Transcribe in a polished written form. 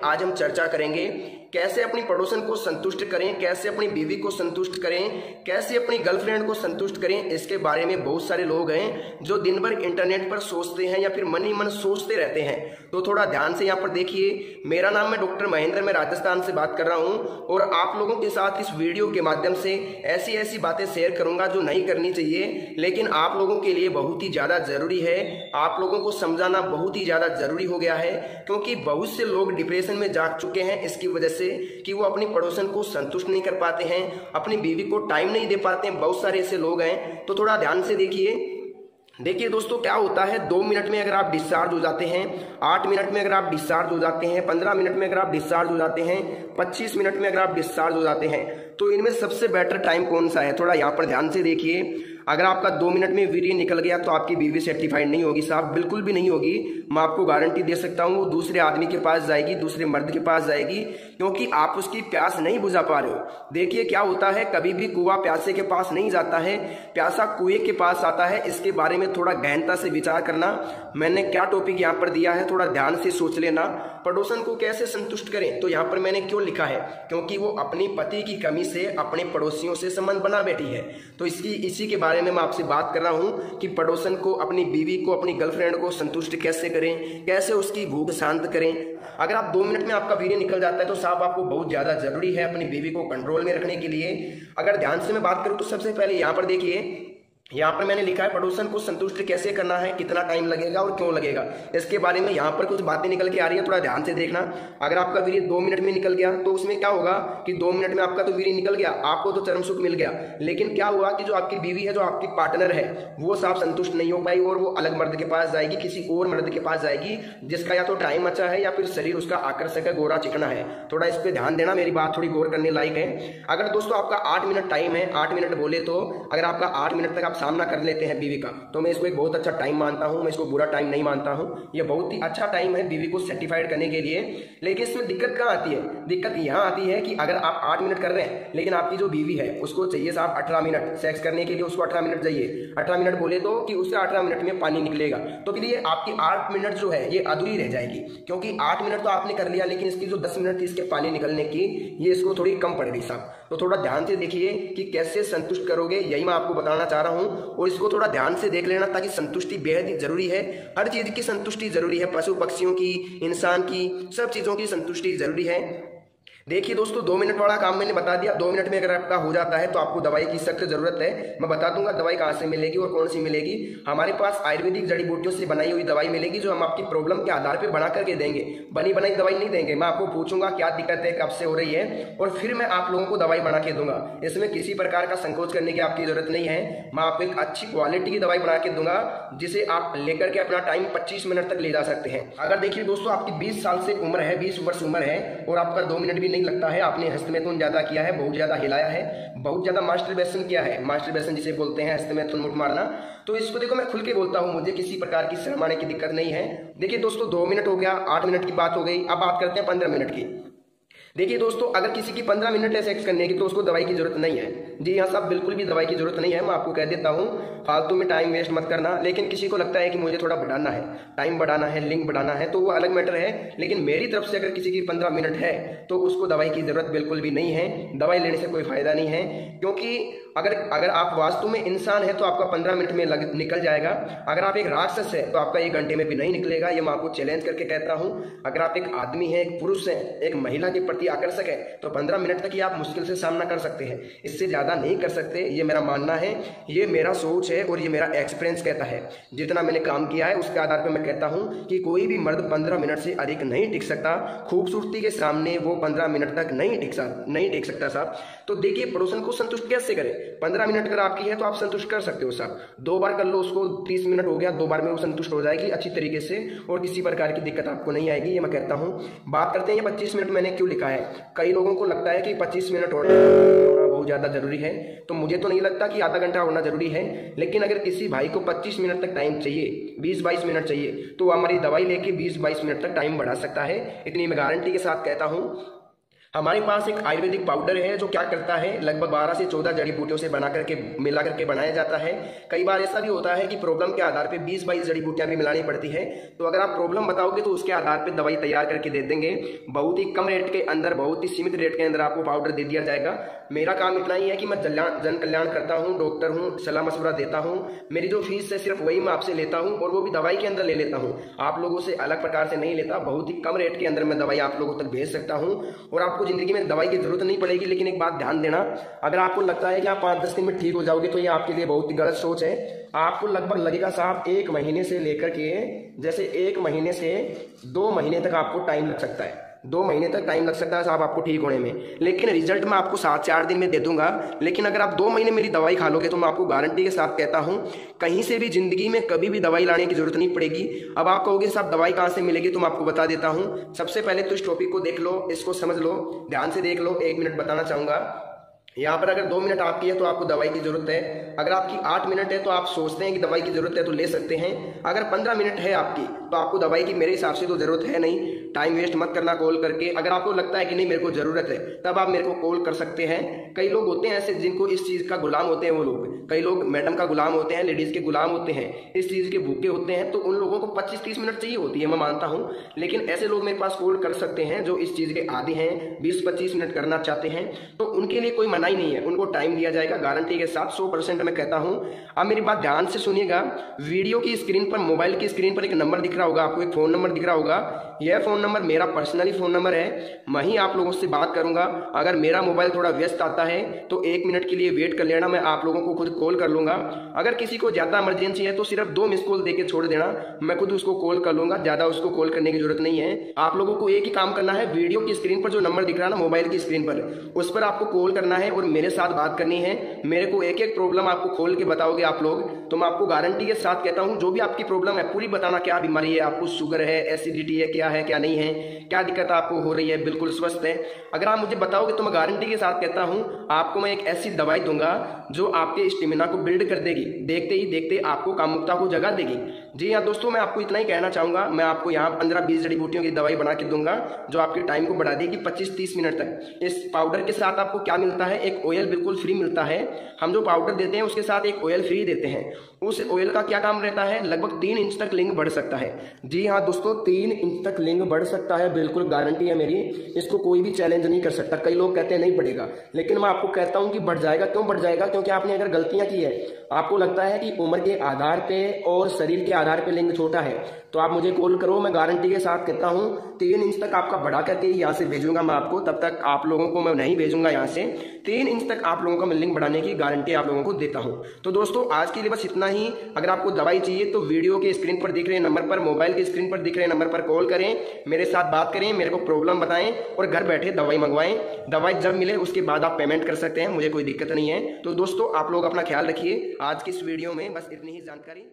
आज हम चर्चा करेंगे कैसे अपनी पड़ोसन को संतुष्ट करें, कैसे अपनी बीवी को संतुष्ट करें, कैसे अपनी गर्लफ्रेंड को संतुष्ट करें। इसके बारे में बहुत सारे लोग हैं जो दिन भर इंटरनेट पर सोचते हैं या फिर मन ही मन सोचते रहते हैं। तो थोड़ा ध्यान से यहाँ पर देखिए। मेरा नाम है डॉक्टर महेंद्र, मैं राजस्थान से बात कर रहा हूँ और आप लोगों के साथ इस वीडियो के माध्यम से ऐसी ऐसी बातें शेयर करूंगा जो नहीं करनी चाहिए, लेकिन आप लोगों के लिए बहुत ही ज़्यादा ज़रूरी है। आप लोगों को समझाना बहुत ही ज़्यादा ज़रूरी हो गया है, क्योंकि बहुत से लोग डिप्रेशन में जा चुके हैं इसकी वजह से कि वो अपनी पड़ोसन को संतुष्ट नहीं कर पाते हैं, अपनी बीवी को टाइम नहीं दे पाते हैं। बहुत सारे ऐसे लोग हैं। तो थोड़ा ध्यान से देखिए दोस्तों, क्या होता है 2 मिनट में अगर आप डिस्चार्ज हो जाते हैं, 8 मिनट में अगर आप डिस्चार्ज हो जाते हैं, 15 मिनट में अगर आप डिस्चार्ज हो जाते हैं, 25 मिनट में अगर आप डिस्चार्ज हो जाते हैं, तो इनमें सबसे बेटर टाइम कौन सा है? थोड़ा यहाँ पर ध्यान से देखिए। अगर आपका 2 मिनट में वीर्य निकल गया तो आपकी बीवी सेटिस्फाइड नहीं होगी साहब, बिल्कुल भी नहीं होगी। मैं आपको गारंटी दे सकता हूँ वो दूसरे आदमी के पास जाएगी, दूसरे मर्द के पास जाएगी, क्योंकि आप उसकी प्यास नहीं बुझा पा रहे हो। देखिए क्या होता है, कभी भी कुआं प्यासे के पास नहीं जाता है, प्यासा कुएं के पास आता है। इसके बारे में थोड़ा गहनता से विचार करना। मैंने क्या टॉपिक यहाँ पर दिया है थोड़ा ध्यान से सोच लेना। पड़ोसन को कैसे संतुष्ट करें, तो यहाँ पर मैंने क्यों लिखा है, क्योंकि वो अपनी पति की कमी से अपने पड़ोसियों से संबंध बना बैठी है। तो इसी के बारे में मैं आपसे बात कर रहा हूं कि पड़ोसन को, अपनी बीवी को, अपनी गर्लफ्रेंड को संतुष्ट कैसे करें, कैसे उसकी भूख शांत करें। अगर आप 2 मिनट में आपका वीर्य निकल जाता है तो साहब आपको बहुत ज्यादा जरूरी है अपनी बीवी को कंट्रोल में रखने के लिए। अगर ध्यान से मैं बात करूं तो सबसे पहले यहाँ पर देखिए, यहाँ पर मैंने लिखा है पड़ोसन को संतुष्ट कैसे करना है, कितना टाइम लगेगा और क्यों लगेगा। इसके बारे में यहाँ पर कुछ बातें निकल के आ रही है, थोड़ा ध्यान से देखना। अगर आपका वीर्य 2 मिनट में निकल गया तो उसमें क्या होगा कि 2 मिनट में आपका तो वीर्य निकल गया, आपको तो चरम सुख मिल गया, लेकिन क्या हुआ कि जो आपकी बीवी है, जो आपकी पार्टनर है, वो साफ संतुष्ट नहीं हो पाई और वो अलग मर्द के पास जाएगी, किसी और मर्द के पास जाएगी जिसका या तो टाइम अच्छा है या फिर शरीर उसका आकर्षक है, गोरा चिकना है। थोड़ा इस पर ध्यान देना, मेरी बात थोड़ी गौर करने लायक है। अगर दोस्तों आपका 8 मिनट टाइम है, 8 मिनट बोले तो अगर आपका 8 मिनट तक आप सामना कर लेते हैं बीवी का, तो मैं इसको एक बहुत अच्छा टाइम मानता हूं, मैं इसको बुरा टाइम नहीं मानता हूं। ये बहुत ही अच्छा टाइम है बीवी को सेटिस्फाइड करने के लिए। लेकिन इसमें दिक्कत कहाँ आती है? दिक्कत यहाँ आती है कि अगर आप 8 मिनट कर रहे हैं, लेकिन आपकी जो बीवी है उसको चाहिए साहब 18 मिनट सेक्स करने के लिए, उसको 18 मिनट चाहिए। 18 मिनट बोले तो कि उससे 18 मिनट में पानी निकलेगा, तो फिर ये आपकी 8 मिनट जो है ये अधूरी रह जाएगी, क्योंकि 8 मिनट तो आपने कर लिया, लेकिन इसकी जो 10 मिनट थी इसके पानी निकलने की, ये इसको थोड़ी कम पड़ गई साहब। तो थोड़ा ध्यान से देखिए कि कैसे संतुष्ट करोगे, यही मैं आपको बताना चाह रहा हूं, और इसको थोड़ा ध्यान से देख लेना, ताकि संतुष्टि बेहद ही जरूरी है। हर चीज की संतुष्टि जरूरी है, पशु पक्षियों की, इंसान की, सब चीजों की संतुष्टि जरूरी है। देखिए दोस्तों, 2 मिनट वाला काम मैंने बता दिया। 2 मिनट में अगर आपका हो जाता है तो आपको दवाई की सख्त जरूरत है। मैं बता दूंगा दवाई कहाँ से मिलेगी और कौन सी मिलेगी। हमारे पास आयुर्वेदिक जड़ी बूटियों से बनाई हुई दवाई मिलेगी, जो हम आपकी प्रॉब्लम के आधार पर बना करके देंगे। बनी बनाई दवाई नहीं देंगे। मैं आपको पूछूंगा क्या दिक्कत है, कब से हो रही है, और फिर मैं आप लोगों को दवाई बना के दूंगा। इसमें किसी प्रकार का संकोच करने की आपकी जरूरत नहीं है। मैं आपको एक अच्छी क्वालिटी की दवाई बना के दूंगा, जिसे आप लेकर के अपना टाइम 25 मिनट तक ले जा सकते हैं। अगर देखिए दोस्तों, आपकी 20 साल से उम्र है, 20 वर्ष उम्र है, और आपका 2 मिनट भी नहीं लगता है, आपने हस्तमैथुन ज्यादा किया है, बहुत ज्यादा हिलाया है, बहुत ज्यादा मास्टरबेशन किया है, मास्टरबेशन जिसे बोलते हैं हस्तमैथुन मुठ मारना, तो इसको देखो मैं खुल के बोलता हूं, मुझे किसी प्रकार की शर्म आने की दिक्कत नहीं है। देखिए दोस्तों, 2 मिनट हो गया, 8 मिनट की बात हो गई, अब बात करते हैं 15 मिनट की। देखिए दोस्तों, अगर किसी की 15 मिनट है सेक्स करने की तो उसको दवाई की जरूरत नहीं है। जी हाँ साहब, बिल्कुल भी दवाई की जरूरत नहीं है। मैं आपको कह देता हूँ, फालतू में टाइम वेस्ट मत करना। लेकिन किसी को लगता है कि मुझे थोड़ा बढ़ाना है, टाइम बढ़ाना है, लिंक बढ़ाना है, तो वो अलग मैटर है। लेकिन मेरी तरफ से अगर किसी की 15 मिनट है तो उसको दवाई की जरूरत बिल्कुल भी नहीं है। दवाई लेने से कोई फायदा नहीं है, क्योंकि अगर आप वास्तु में इंसान है तो आपका 15 मिनट में निकल जाएगा। अगर आप एक राक्षस है तो आपका 1 घंटे में भी नहीं निकलेगा। ये मैं आपको चैलेंज करके कहता हूं। अगर आप एक आदमी है, एक पुरुष है, एक महिला के प्रति आकर्षक है, तो 15 मिनट तक ही आप मुश्किल से सामना कर सकते हैं, इससे ज्यादा नहीं कर सकते। ये मेरा मानना है, ये मेरा सोच है और ये मेरा एक्सपीरियंस कहता है। जितना मैंने काम किया है उसके आधार पर मैं कहता हूं कि कोई भी मर्द 15 मिनट से अधिक नहीं टिक सकता। खूबसूरती के सामने वो 15 मिनट तक नहीं टिक सकता साहब। तो देखिए, पड़ोसन को संतुष्ट कैसे करें। 15 मिनट अगर आपकी है तो आप संतुष्ट कर सकते हो साहब। 2 बार कर लो उसको, 30 मिनट हो गया, 2 बार में वो संतुष्ट हो जाएगी अच्छी तरीके से, और किसी प्रकार की दिक्कत आपको नहीं आएगी, ये मैं कहता हूं। बात करते हैं ये 25 मिनट मैंने क्यों लिखा है। कई लोगों को लगता है कि 25 मिनट होना बहुत ज्यादा जरूरी है, तो मुझे तो नहीं लगता कि आधा घंटा होना जरूरी है। लेकिन अगर किसी भाई को 25 मिनट तक टाइम चाहिए, 20-22 मिनट चाहिए, तो वो हमारी दवाई लेके 20-22 मिनट तक टाइम बढ़ा सकता है। इतनी मैं गारंटी के साथ कहता हूं। हमारे पास एक आयुर्वेदिक पाउडर है जो क्या करता है, लगभग 12 से 14 जड़ी बूटियों से बना करके मिला करके बनाया जाता है। कई बार ऐसा भी होता है कि प्रॉब्लम के आधार पे 20-22 जड़ी बूटियां भी मिलानी पड़ती है। तो अगर आप प्रॉब्लम बताओगे तो उसके आधार पे दवाई तैयार करके दे देंगे। बहुत ही कम रेट के अंदर, बहुत ही सीमित रेट के अंदर आपको पाउडर दे दिया जाएगा। मेरा काम इतना ही है कि मैं जन कल्याण करता हूँ, डॉक्टर हूँ, सलाह मशवरा देता हूँ। मेरी जो फीस है सिर्फ वही मैं आपसे लेता हूँ, और वो भी दवाई के अंदर ले लेता हूँ, आप लोगों से अलग प्रकार से नहीं लेता। बहुत ही कम रेट के अंदर मैं दवाई आप लोगों तक भेज सकता हूँ, और आपको जिंदगी में दवाई की जरूरत नहीं पड़ेगी। लेकिन एक बात ध्यान देना, अगर आपको लगता है कि आप 5-10 दिन में ठीक हो जाओगे तो ये आपके लिए बहुत ही गलत सोच है। आपको लगभग लगेगा साहब 1 महीने से लेकर के, जैसे 1 महीने से 2 महीने तक आपको टाइम लग सकता है। 2 महीने तक टाइम लग सकता है साहब आपको ठीक होने में, लेकिन रिजल्ट मैं आपको 7-8 दिन में दे दूंगा। लेकिन अगर आप 2 महीने मेरी दवाई खा लोगे तो मैं आपको गारंटी के साथ कहता हूं, कहीं से भी जिंदगी में कभी भी दवाई लाने की जरूरत नहीं पड़ेगी। अब आप कहोगे साहब दवाई कहाँ से मिलेगी, तो मैं आपको बता देता हूं। सबसे पहले तो इस टॉपिक को देख लो, इसको समझ लो, ध्यान से देख लो। 1 मिनट बताना चाहूंगा। यहाँ पर अगर 2 मिनट आपकी है तो आपको दवाई की जरूरत है। अगर आपकी 8 मिनट है तो आप सोचते हैं कि दवाई की जरूरत है तो ले सकते हैं। अगर 15 मिनट है आपकी तो आपको दवाई की मेरे हिसाब से तो जरूरत है नहीं। टाइम वेस्ट मत करना कॉल करके। अगर आपको लगता है कि नहीं मेरे को जरूरत है, तब आप मेरे को कॉल कर सकते हैं। कई लोग होते हैं ऐसे जिनको इस चीज का गुलाम होते हैं, वो लोग, कई लोग मैडम का गुलाम होते हैं, लेडीज के गुलाम होते हैं, इस चीज के भूखे होते हैं। तो उन लोगों को 25-30 मिनट चाहिए होती है, मैं मानता हूं। लेकिन ऐसे लोग मेरे पास कॉल कर सकते हैं जो इस चीज के आदी हैं, 20-25 मिनट करना चाहते हैं, तो उनके लिए कोई मनाही नहीं है, उनको टाइम दिया जाएगा गारंटी के साथ, 100% मैं कहता हूं। अब मेरी बात ध्यान से सुनिएगा। वीडियो की स्क्रीन पर, मोबाइल की स्क्रीन पर एक नंबर दिख रहा होगा आपको, एक फोन नंबर दिख रहा होगा। यह फोन नंबर मेरा पर्सनली फोन नंबर है, मैं ही आप लोगों से बात करूंगा। अगर मेरा मोबाइल थोड़ा व्यस्त आता है तो 1 मिनट के लिए वेट कर लेना, मैं आप लोगों को खुद कॉल कर लूंगा। अगर किसी को ज्यादा इमरजेंसी है तो सिर्फ 2 मिस कॉल देके छोड़ देना, मैं खुद उसको कॉल कर लूंगा। ज्यादा उसको कॉल करने की जरूरत नहीं है। आप लोगों को एक ही काम करना है, वीडियो की स्क्रीन पर जो नंबर दिख रहा है ना मोबाइल की स्क्रीन पर, उस पर आपको कॉल करना है और मेरे साथ बात करनी है। मेरे को एक एक प्रॉब्लम आपको खोल के बताओगे आप लोग, तो मैं आपको गारंटी के साथ कहता हूं जो भी आपकी प्रॉब्लम है पूरी बताना। क्या बीमारी है आपको, शुगर है, एसिडिटी है, क्या नहीं है, क्या दिक्कत आपको हो रही है, बिल्कुल स्वस्थ है, अगर आप मुझे बताओगे तो मैं गारंटी के साथ कहता हूं आपको मैं एक ऐसी दवाई दूंगा जो आपके स्टेमिना को बिल्ड कर देगी, देखते ही देखते आपको कामुकता को जगा देगी। जी हाँ दोस्तों, मैं आपको इतना ही कहना चाहूंगा। मैं आपको यहाँ 15-20 जड़ी बूटियों की दवाई बना के दूंगा जो आपके टाइम को बढ़ा देगी 25-30 मिनट तक। इस पाउडर के साथ आपको क्या मिलता है, एक ऑयल बिल्कुल फ्री मिलता है। हम जो पाउडर देते हैं उसके साथ एक ऑयल फ्री देते हैं। उस ऑयल का क्या काम रहता है, लगभग 3 इंच तक लिंग बढ़ सकता है। जी हाँ दोस्तों, 3 इंच तक लिंग बढ़ सकता है, बिल्कुल गारंटी है मेरी। इसको कोई भी चैलेंज नहीं कर सकता। कई लोग कहते हैं नहीं बढ़ेगा, लेकिन मैं आपको कहता हूं कि बढ़ जाएगा। क्यों बढ़ जाएगा, क्योंकि आपने अगर गलतियां की है, आपको लगता है कि उम्र के आधार पे और शरीर के आधार पे लिंग छोटा है, तो आप मुझे कॉल करो। मैं गारंटी के साथ कहता हूं 3 इंच तक आपका बढ़ा करके यहाँ से भेजूंगा मैं आपको। तब तक आप लोगों को मैं नहीं भेजूंगा यहाँ से। 3 इंच तक आप लोगों का मैं लिंग बढ़ाने की गारंटी आप लोगों को देता हूं। तो दोस्तों आज के लिए बस इतना ही। अगर आपको दवाई चाहिए तो वीडियो के स्क्रीन पर दिख रहे नंबर पर, मोबाइल की स्क्रीन पर दिख रहे नंबर पर कॉल करें, मेरे साथ बात करें, मेरे को प्रॉब्लम बताएं और घर बैठे दवाई मंगवाएं। दवाई जब मिले उसके बाद आप पेमेंट कर सकते हैं, मुझे कोई दिक्कत नहीं है। तो दोस्तों आप लोग अपना ख्याल रखिए। आज की इस वीडियो में बस इतनी ही जानकारी।